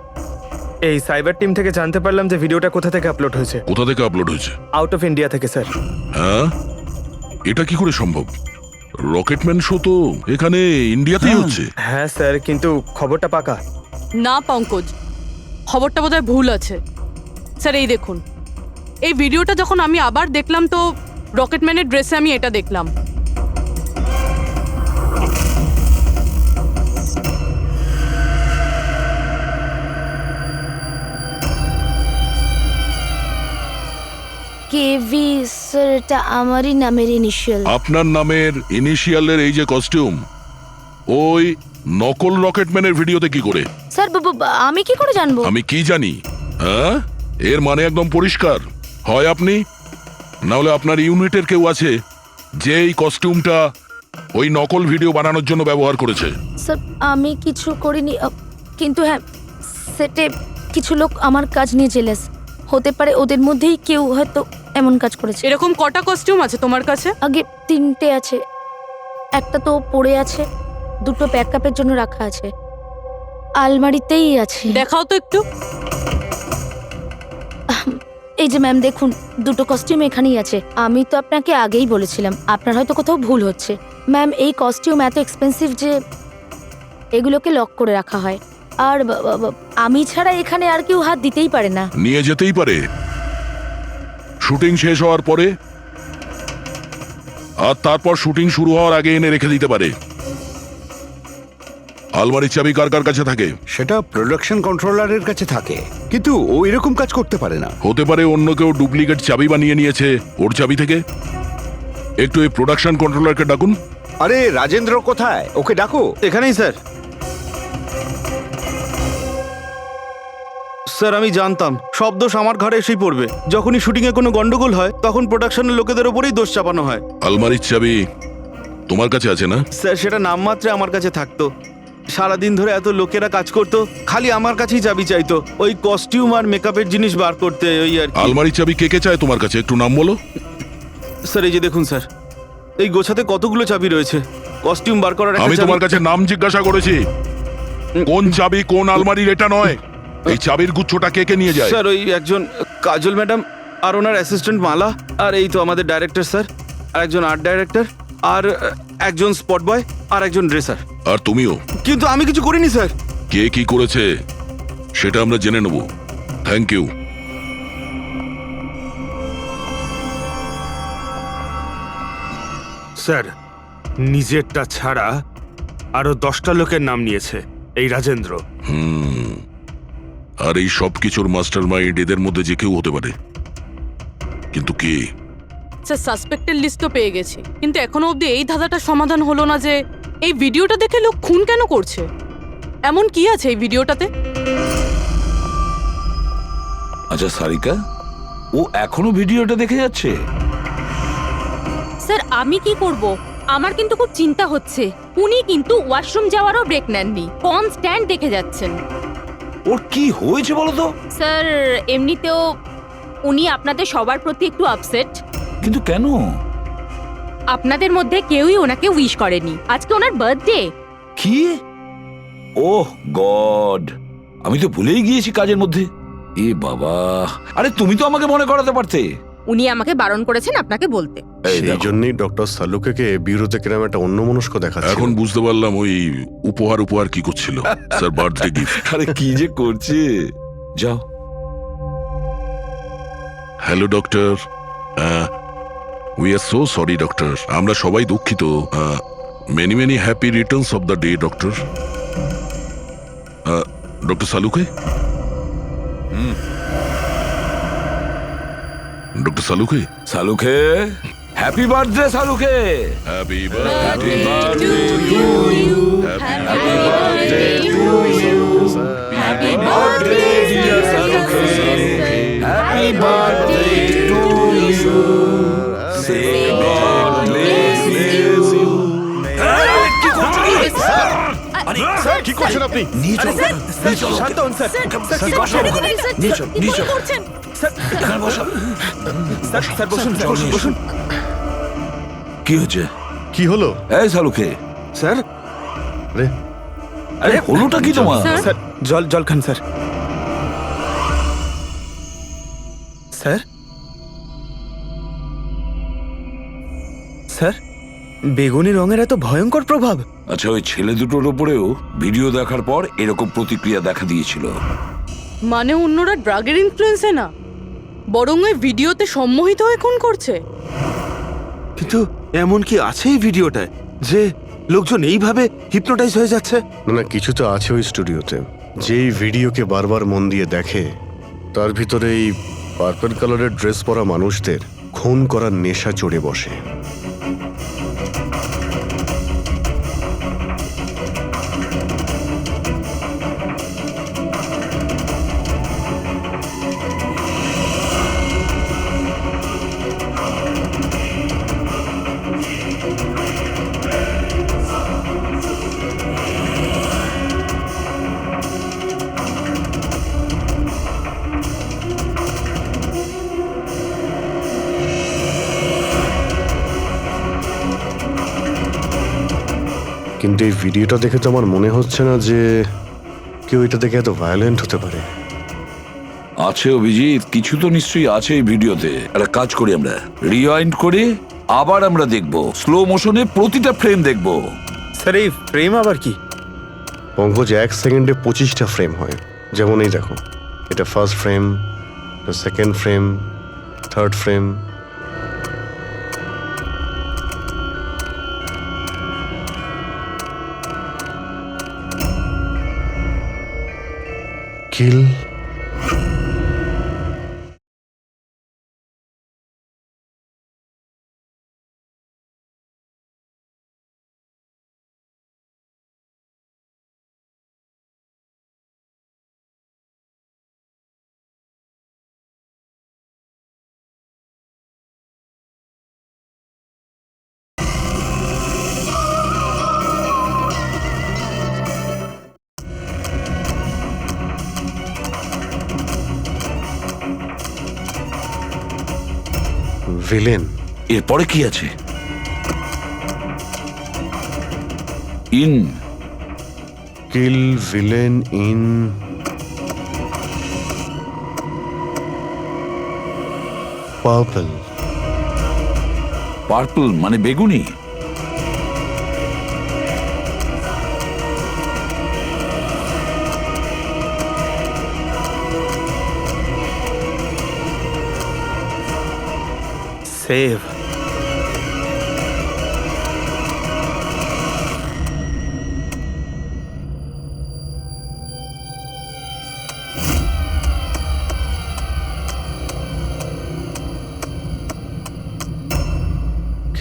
Speaker 1: এই সাইবার টিম থেকে জানতে পারলাম যে ভিডিওটা কোথা থেকে আপলোড হয়েছে।
Speaker 5: কোথা থেকে আপলোড হয়েছে?
Speaker 1: আউট অফ ইন্ডিয়া থেকে স্যার।
Speaker 5: হ্যাঁ, এটা কি করে সম্ভব? রকেটম্যান শো তো এখানে ইন্ডিয়াতেই হচ্ছে।
Speaker 1: হ্যাঁ স্যার, কিন্তু খবরটা পাকা
Speaker 3: না পঙ্কজ, খবরটা বোধহয় ভুল আছে। স্যার এই দেখুন, এই ভিডিওটা যখন আমি আবার দেখলাম তো রকেটম্যানের ড্রেসে আমি এটা দেখলাম।
Speaker 14: কেভি স্যার, এটা আমারই নামের ইনিশিয়াল।
Speaker 5: আপনার নামের ইনিশিয়ালের এই যে কস্টিউম, ওই নকল রকেটম্যানের ভিডিওতে কি করে?
Speaker 14: স্যার আমি কি করে জানবো?
Speaker 5: আমি কি জানি? হ্যাঁ, এর মানে একদম পরিষ্কার, হয় আপনি না হলে আপনার ইউনিটের কেউ আছে যে এই কস্টিউমটা ওই নকল ভিডিও বানানোর জন্য ব্যবহার করেছে।
Speaker 14: স্যার আমি কিছু করিনি, কিন্তু হ্যাঁ সেটে কিছু লোক আমার কাজ নিয়ে জেলেস। হতে পারে ওদের মধ্যেই কেউ হয়তো এমন কাজ করেছে।
Speaker 3: এরকম কটা কস্টিউম আছে তোমার কাছে?
Speaker 14: আগে 3টে আছে, একটা তো পড়ে আছে, 2টো ব্যাকআপের জন্য রাখা আছে, আলমারিতেই আছে।
Speaker 3: দেখাও তো একটু।
Speaker 14: এই যে ম্যাম দেখুন, 2টো কস্টিউম এখানেই আছে। আমি তো আপনাকে আগেই বলেছিলাম, আপনার হয়তো কোথাও ভুল হচ্ছে। ম্যাম এই কস্টিউম এত এক্সপেন্সিভ যে এগুলোকে লক করে রাখা হয়, আর আমি ছাড়া এখানে আর কেউ হাত দিতেই পারে না।
Speaker 5: নিয়ে যেতেই পারে শুটিং শেষ হওয়ার পরে, আর তারপর শুটিং শুরু হওয়ার আগে এনে রেখে দিতে পারে। আলমারির চাবি কার কার কাছে থাকে?
Speaker 8: সেটা প্রোডাকশন কন্ট্রোলারের কাছে থাকে, কিন্তু ও এরকম কাজ করতে পারে না।
Speaker 5: হতে পারে অন্য কেউ ডুপ্লিকেট চাবি বানিয়ে নিয়েছে ওর চাবি থেকে। একটু এই প্রোডাকশন কন্ট্রোলারকে ডাকুন।
Speaker 8: আরে রাজেন্দ্র কোথায়? ওকে ডাকো।
Speaker 7: এখানেই স্যার। স্যার আমি জানতাম সব দোষ আমার ঘাড়ে এসেই পড়বে। যখনই শুটিংয়ে কোনো গন্ডগোল হয় তখন প্রোডাকশনের লোকেদের ওপরেই দোষ চাপানো হয়।
Speaker 5: আলমারির চাবি তোমার কাছে আছে না?
Speaker 7: স্যার সেটা নামমাত্রে আমার কাছে থাকতো। সারাদিন ধরে এত লোকেরা কাজ করতো, খালি আমার কাছেই চাবি চাইতো ওই কস্টিউম আর মেকআপের জিনিস বার করতে, ওই আর কি।
Speaker 5: আলমারির চাবি কে কে চায় তোমার কাছে? একটু নাম বলো।
Speaker 7: স্যার এই যে দেখুন স্যার, এই গোছাতে কতগুলো চাবি রয়েছে। কস্টিউম বার করার একটা
Speaker 5: আমি
Speaker 7: চাবি-
Speaker 5: তোমার কাছে নাম জিজ্ঞাসা করেছি, কোন চাবি কোন আলমারির এটা নয়। এই চাবির গুচ্ছটা কে কে নিয়ে যায়?
Speaker 7: স্যার ওই একজন কাজল ম্যাডাম আর ওনার অ্যাসিস্ট্যান্ট মালা, আর এই তো আমাদের ডাইরেক্টর স্যার, আর একজন আর্ট ডাইরেক্টর, আর একজন স্পট বয়, আর একজন ড্রেসার।
Speaker 5: আর তুমিও?
Speaker 7: কিন্তু আমি কিছু করিনি স্যার।
Speaker 5: কে কি করেছে সেটা আমরা জেনে নেব। Thank you.
Speaker 4: স্যার নিজেরটা ছাড়া আরো 10টা লোকের নাম নিয়েছে এই রাজেন্দ্র।
Speaker 5: আর এই সব কিছুর মাস্টার মাইন্ড এদের মধ্যে যে কেউ হতে পারে, কিন্তু কে?
Speaker 3: স্যার সাসপেক্টের লিস্ট তো পেয়ে গেছি, কিন্তু এখনো অবধি এই ধাঁধাটা সমাধান হলো না যে এই ভিডিওটা দেখে লোক খুন কেন করছে। এমন কি আছে এই ভিডিওটাতে?
Speaker 10: আচ্ছা সারিকা, ও এখনো ভিডিওটা দেখে যাচ্ছে?
Speaker 15: স্যার আমি কি করব? আমার কিন্তু খুব চিন্তা হচ্ছে। উনি কিন্তু ওয়াশরুম যাওয়ারও ব্রেক নেননি, কনস্ট্যান্ট দেখে যাচ্ছেন।
Speaker 10: ওর কি হয়েছে বলো তো?
Speaker 15: স্যার এমনিতেও উনি আপনাদের সবার প্রতি একটু আপসেট।
Speaker 10: কিন্তু কেন?
Speaker 15: আপনাদের মধ্যে কেউই ওনাকে উইশ করেনি। আজকে ওনার বার্থডে।
Speaker 10: কি? ওহ গড, আমি তো ভুলেই গিয়েছি কাজের মধ্যে। এ বাবা, আরে তুমি তো আমাকে মনে করাতে পারতে।
Speaker 15: উনি আমাকে বারণ করেছেন আপনাকে বলতে।
Speaker 6: সেই জন্যই ডক্টর সালুকে বিউরোতে কিরম একটা অন্যমনস্ক দেখাচ্ছে।
Speaker 5: এখন বুঝতে পারলাম ওই উপহার কি করছিল। Sir birthday gift.
Speaker 10: আরে কি যে করছে। যাও।
Speaker 5: Hello doctor, we are so sorry doctor, আমরা সবাই দুঃখিত। Many many happy returns of the day doctor. Doctor Saluke, doctor Saluke,
Speaker 10: Saluke happy birthday Saluke.
Speaker 5: Happy birthday to you, happy birthday to you, happy birthday dear Saluke,
Speaker 10: happy birthday to you, say God bless you.
Speaker 6: Sir কি করছেন আপনি?
Speaker 1: শান্ত হন sir. Sir বসুন, বসুন।
Speaker 10: কি হচ্ছে?
Speaker 6: কি হলো?
Speaker 10: এই সালুকে।
Speaker 4: স্যার
Speaker 6: আরে
Speaker 10: আরে হলোটা কি তোমার?
Speaker 1: স্যার জল খান স্যার। স্যার স্যার বেগুনি রঙের এত ভয়ঙ্কর প্রভাব।
Speaker 10: আচ্ছা, ওই ছেলে দুটোর উপরেও ভিডিও দেখার পর এরকম প্রতিক্রিয়া দেখা দিয়েছিল।
Speaker 3: মানে অন্যরা ড্রাগের ইনফ্লুয়েন্সে না, বরং ওই ভিডিওতে সম্মোহিত হয়ে খুন করছে।
Speaker 4: কিন্তু এমন কি আছে এই ভিডিওটায় যে লোকজন এইভাবে হিপনোটাইজ হয়ে যাচ্ছে?
Speaker 6: না কিছু তো আছে ওই স্টুডিওতে। যেই ভিডিওকে বারবার মন দিয়ে দেখে তার ভিতরে এই পার্পল কালারের ড্রেস পরা মানুষদের খুন করার নেশা চড়ে বসে। কিন্তু এই ভিডিওটা দেখে তো আমার মনে হচ্ছে না যে কেউ এটা দেখে এত ভায়োলেন্ট হতে পারে।
Speaker 10: আছে অভিজিৎ, কিছু তো নিশ্চয়ই আছে এই ভিডিওতে। একটা কাজ করি, আমরা রিওয়াইন্ড করে আবার আমরা দেখব, স্লো মোশনে প্রতিটা ফ্রেম দেখব।
Speaker 1: স্যার এই ফ্রেম আবার কি?
Speaker 6: পঙ্কজ 1 সেকেন্ডে 25টা ফ্রেম হয়। যেমন এই দেখো, এটা first frame, second frame, third frame. Kill. Villain.
Speaker 10: এরপরে কি আছে? In.
Speaker 6: Kill villain in purple.
Speaker 10: Purple মানে বেগুনি।
Speaker 1: Save.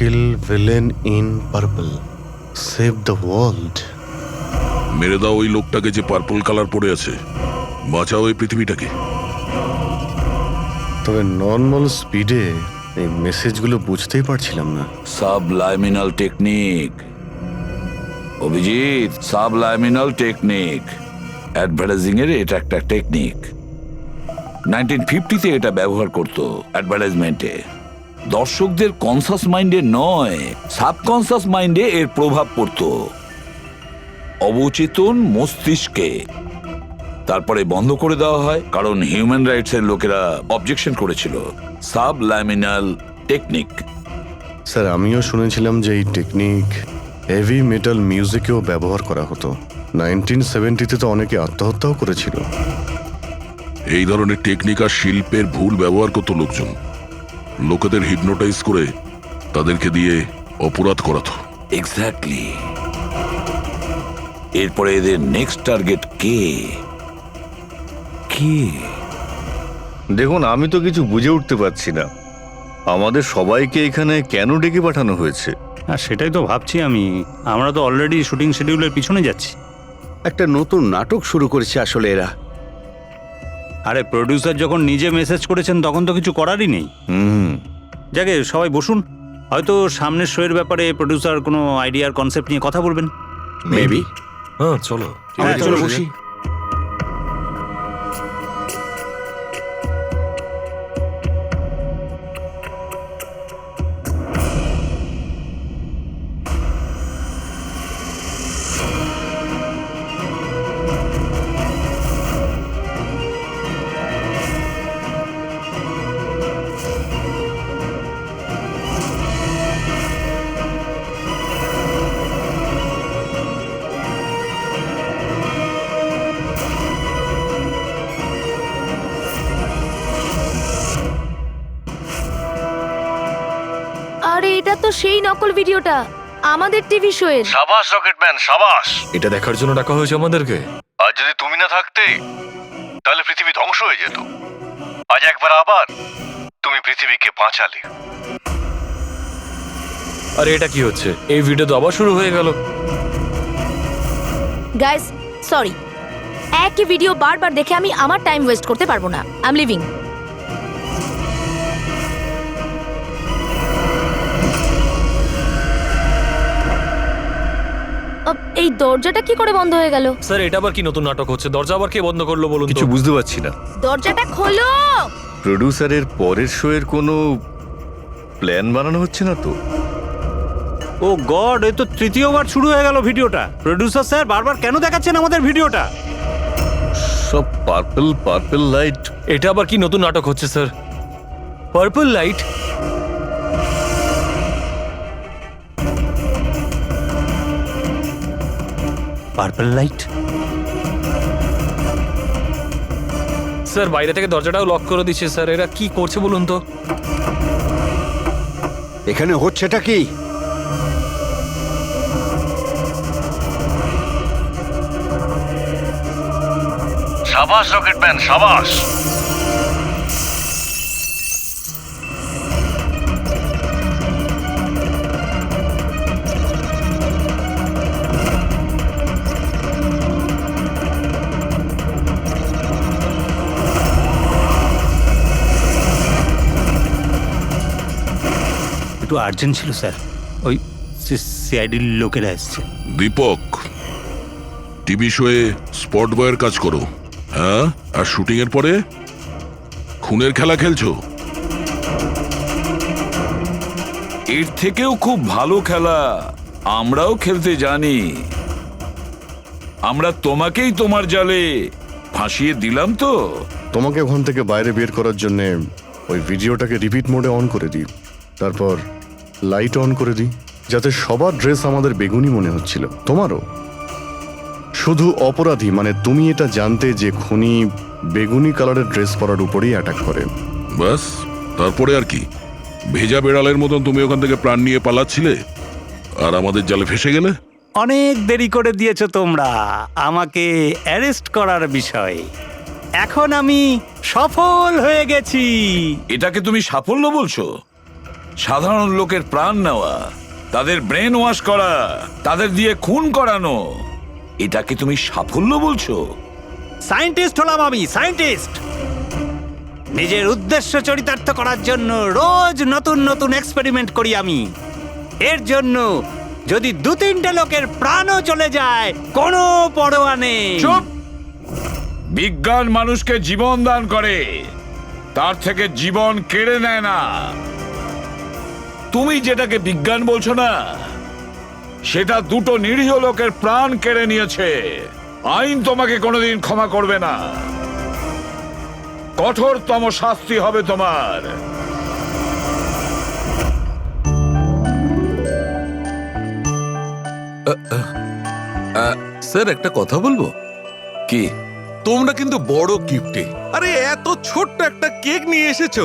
Speaker 6: Kill villain in purple, save the world.
Speaker 5: মেরে দাও ওই লোকটাকে যে পার্পল কালার পরে আছে, বাঁচাও এই পৃথিবীটাকে।
Speaker 6: তবে নর্মাল স্পিডে এই মেসেজগুলো বুঝতেই পারছিলাম না।
Speaker 10: সাবলাইমিনাল টেকনিক অভিজিৎ, সাবলাইমিনাল টেকনিক। অ্যাডভার্টাইজিং এর এটা একটা টেকনিক। 1950-তে এটা ব্যবহার করতো অ্যাডভার্টাইজমেন্টে। দর্শকদের কনসাস মাইন্ডে নয়, সাবকনসাস মাইন্ডে এর প্রভাব পড়তো, অবচেতন মস্তিষ্কে। তারপরে বন্ধ করে দেওয়া হয় কারণ হিউম্যান রাইটস এর লোকেরা অবজেকশন করেছিল। সাবলাইমিনাল টেকনিক।
Speaker 6: স্যার, আমিও শুনেছিলাম যে এই টেকনিক হেভি মেটাল মিউজিকেও ব্যবহার করা হতো। 1970-তে তো অনেকে আত্মহত্যাও করেছিল।
Speaker 5: এই ধরনের টেকনিক আর শিল্পের ভুল ব্যবহার করতো লোকজন। লোকেদের হিপনোটাইজ করে তাদেরকে দিয়ে অপরাধ করাতো।
Speaker 10: এক্স্যাক্টলি। এরপরে এদের নেক্সট টার্গেট কে?
Speaker 9: দেখুন, আমি তো কিছু বুঝে উঠতে পারছি না। আমাদের সবাইকে এখানে কেন ডেকে পাঠানো হয়েছে?
Speaker 16: হ্যাঁ, সেটাই তো ভাবছি আমি। আমরা তো অলরেডি শুটিং শিডিউলের পিছনে যাচ্ছি।
Speaker 8: একটা নতুন নাটক শুরু করেছে আসলে এরা।
Speaker 16: আরে প্রডিউসার যখন নিজে মেসেজ করেছেন তখন তো কিছু করারই নেই। যাকে সবাই বসুন, হয়তো সামনের শোয়ের ব্যাপারে প্রডিউসার কোনো আইডিয়ার কনসেপ্ট নিয়ে কথা বলবেন।
Speaker 8: মেবি।
Speaker 13: হ্যাঁ, চলো
Speaker 8: চলো বসি।
Speaker 14: আরে এটা তো সেই নকল ভিডিওটা আমাদের টিভি শোয়ের।
Speaker 9: সাবাস রকেটম্যান, সাবাস।
Speaker 13: এটা দেখার জন্য ডাকা হয়েছে আমাদেরকে।
Speaker 9: আর যদি তুমি না থাকতে তাহলে পৃথিবী ধ্বংস হয়ে যেত। আজ একবার আবার তুমি পৃথিবীকে বাঁচালে।
Speaker 13: আরে এটা কি হচ্ছে? এই ভিডিও তো আবার শুরু হয়ে গেল।
Speaker 14: গাইস, সরি, একই ভিডিও বারবার দেখে আমি আমার টাইম ওয়েস্ট করতে পারবো না। I am living. এই দরজাটা কি করে বন্ধ হয়ে গেল?
Speaker 13: স্যার, এটা আবার কি নতুন নাটক হচ্ছে? দরজা আবার কে বন্ধ করলো বলুন তো?
Speaker 9: কিছু বুঝতে পারছি না।
Speaker 14: দরজাটা খোলো।
Speaker 9: প্রডিউসারের পরের শো এর কোনো প্ল্যান বানানো হচ্ছে না তো?
Speaker 16: ও গড, এ তো তৃতীয়বার শুরু হয়ে গেল ভিডিওটা। প্রডিউসার স্যার বারবার কেন দেখাচ্ছেন আমাদের ভিডিওটা?
Speaker 9: সব পার্পল লাইট।
Speaker 13: এটা আবার কি নতুন নাটক হচ্ছে sir? Purple light?
Speaker 16: Purple light?
Speaker 13: Sir, বাইরে থেকে দরজাটাও লক করে দিচ্ছে স্যার। এরা কি করছে বলুন তো?
Speaker 8: এখানে হচ্ছেটা কি?
Speaker 9: সাবাস রকেটম্যান, সাবাস।
Speaker 16: একটু আর্জেন্ট ছিল স্যার, ওই সিআইডির লোকেরা এসছে।
Speaker 5: দীপক, টিভি শোয়ে স্পট বয়ের কাজ করো, হ্যাঁ? আর শুটিং এর পরে খুনের খেলা খেলছো?
Speaker 10: এর থেকেও খুব ভালো খেলা আমরাও খেলতে জানি। আমরা তোমাকেই তোমার জালে ফাঁসিয়ে দিলাম তো।
Speaker 6: তোমাকে ওখান থেকে বাইরে বের করার জন্যে ওই ভিডিওটাকে রিপিট মোডে অন করে দিই, তারপর লাইট অন করে দিই, যাতে সবার ড্রেস আমাদের বেগুনি মনে হচ্ছিল, তোমারও। শুধু অপরাধী মানে তুমি এটা জানতে যে খুনি বেগুনি কালারের ড্রেস পরার উপরেই অ্যাটাক করে।
Speaker 5: ব্যাস, তারপরে আর কি? ভেজা বেড়ালের মতন তুমি ওখান থেকে প্রাণ নিয়ে পালাচ্ছিলে আর আমাদের জালে ফেসে গেলে।
Speaker 16: অনেক দেরি করে দিয়েছো তোমরা আমাকে অ্যারেস্ট করার বিষয়ে। এখন আমি সফল হয়ে গেছি।
Speaker 10: এটাকে তুমি সাফল্য বলছো? সাধারণ লোকের প্রাণ নেওয়া, তাদের ব্রেন ওয়াশ করা, তাদের দিয়ে খুন করানো, এটাকে তুমি সাফল্য বলছো?
Speaker 16: সায়েন্টিস্ট হলাম আমি, সায়েন্টিস্ট। নিজের উদ্দেশ্য চরিতার্থ করার জন্য রোজ নতুন নতুন এক্সপেরিমেন্ট করি আমি। এর জন্য যদি 2-3টে লোকের প্রাণও চলে যায় কোনো পরোয়া নেই।
Speaker 10: চুপ! বিজ্ঞান মানুষকে জীবন দান করে, তার থেকে জীবন কেড়ে নেয় না। তুমি যেটাকে বিজ্ঞান বলছো না, সেটা 2টো নিরীহ লোকের প্রাণ কেড়ে নিয়েছে। আইন তোমাকে কোনোদিন ক্ষমা করবে না, কঠোরতম শাস্তি হবে তোমার।
Speaker 11: স্যার একটা কথা বলবো
Speaker 10: কি?
Speaker 11: তোমরা কিন্তু বড় গিফটে, আরে এত ছোট্ট একটা কেক নিয়ে এসেছো।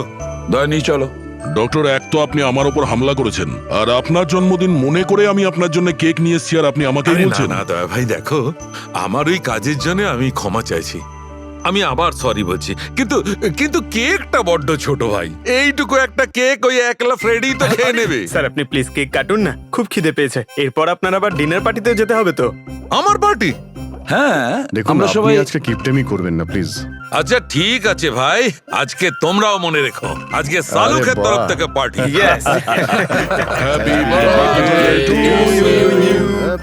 Speaker 10: দয়নি চলো।
Speaker 5: ডক্টর, এক তো আপনি আমার উপর হামলা করেছেন, আর আপনার জন্মদিন মনে করে আমি আপনার জন্য কেক নিয়ে এসেছি, আর আপনি আমাকে
Speaker 11: আরে না
Speaker 5: বলছেন।
Speaker 11: না দয়া ভাই, দেখো আমার ওই কাজের জন্য আমি ক্ষমা চাইছি, আমি আবার সরি বলছি, কিন্তু কিন্তু কেকটা বড্ড ছোট ভাই। এইটুকু একটা কেক ওই একলা ফ্রেডি তো খেয়ে নেবে।
Speaker 1: স্যার আপনি প্লিজ কেক কাটুন না, খুব খিদে পেয়েছে। এরপর আপনার আবার ডিনার পার্টিতে যেতে হবে তো।
Speaker 11: আমার পার্টি?
Speaker 10: হ্যাঁ,
Speaker 6: দেখুন
Speaker 10: আমরা
Speaker 6: আপনি
Speaker 10: সবাই
Speaker 6: আজকে কিপটেমি করবেন না প্লিজ।
Speaker 11: আচ্ছা ঠিক আছে ভাই, আজকে তোমরাও মনে রেখো, আজকে সালুকের তরফ থেকে party.
Speaker 5: Happy birthday to you,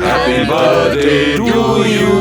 Speaker 5: happy birthday to you,